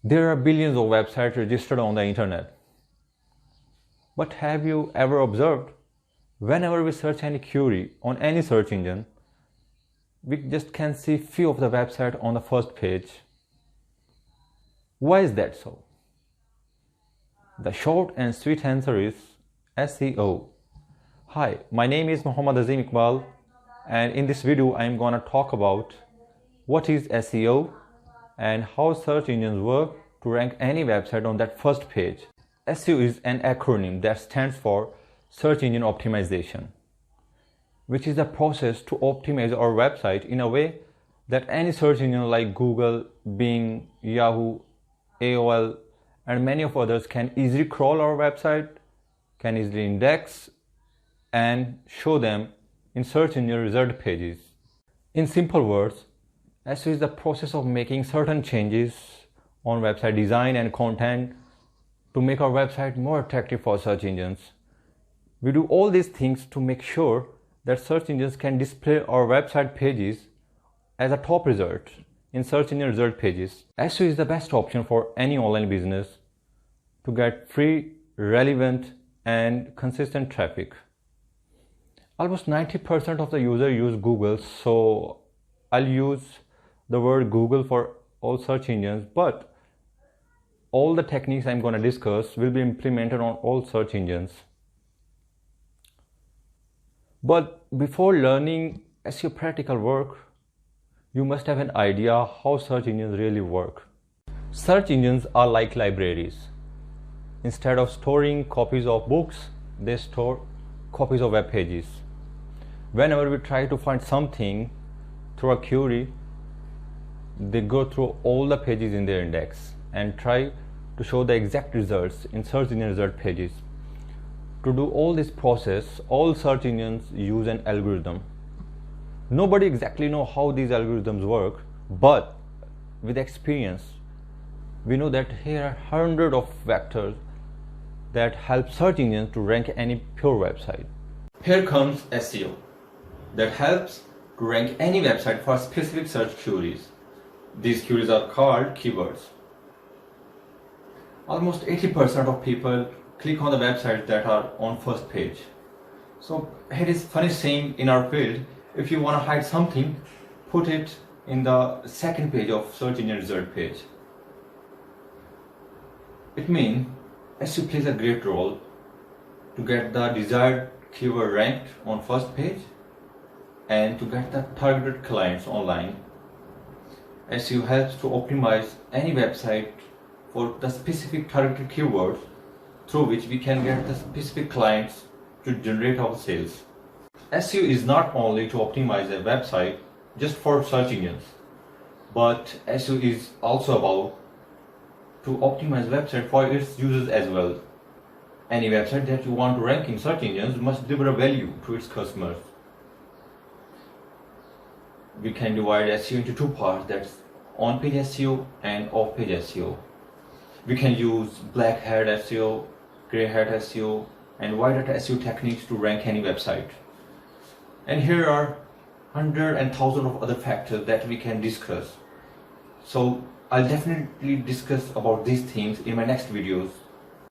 There are billions of websites registered on the internet. But have you ever observed, whenever we search any query on any search engine, we just can see few of the websites on the first page. Why is that so? The short and sweet answer is SEO. Hi, my name is Azeem, and in this video I am gonna talk about what is SEO and how search engines work to rank any website on that first page. SEO is an acronym that stands for Search Engine Optimization, which is the process to optimize our website in a way that any search engine like Google, Bing, Yahoo, AOL, and many of others can easily crawl our website, can easily index, and show them in search engine result pages. In simple words, SEO is the process of making certain changes on website design and content to make our website more attractive for search engines. We do all these things to make sure that search engines can display our website pages as a top result in search engine result pages. SEO is the best option for any online business to get free, relevant, and consistent traffic. Almost 90% of the users use Google, so I'll use the word Google for all search engines, but all the techniques I'm going to discuss will be implemented on all search engines. But before learning SEO practical work, you must have an idea how search engines really work. Search engines are like libraries. Instead of storing copies of books, they store copies of web pages. Whenever we try to find something through a query, they go through all the pages in their index and try to show the exact results in search engine result pages. To do all this process, all search engines use an algorithm. Nobody exactly knows how these algorithms work, but with experience, we know that here are hundreds of vectors that help search engines to rank any pure website. Here comes SEO that helps to rank any website for specific search queries. These queries are called keywords. Almost 80% of people click on the websites that are on first page. So here is funny saying in our field, if you want to hide something, put it in the second page of search engine result page. It means SEO plays a great role to get the desired keyword ranked on first page and to get the targeted clients online. SEO helps to optimize any website for the specific targeted keywords through which we can get the specific clients to generate our sales. SEO is not only to optimize a website just for search engines, but SEO is also about to optimize website for its users as well. Any website that you want to rank in search engines must deliver value to its customers. We can divide SEO into two parts, that's on-page SEO and off-page SEO. We can use black hat SEO, grey hat SEO, and white hat SEO techniques to rank any website. And here are hundreds and thousands of other factors that we can discuss. So I'll definitely discuss about these things in my next videos.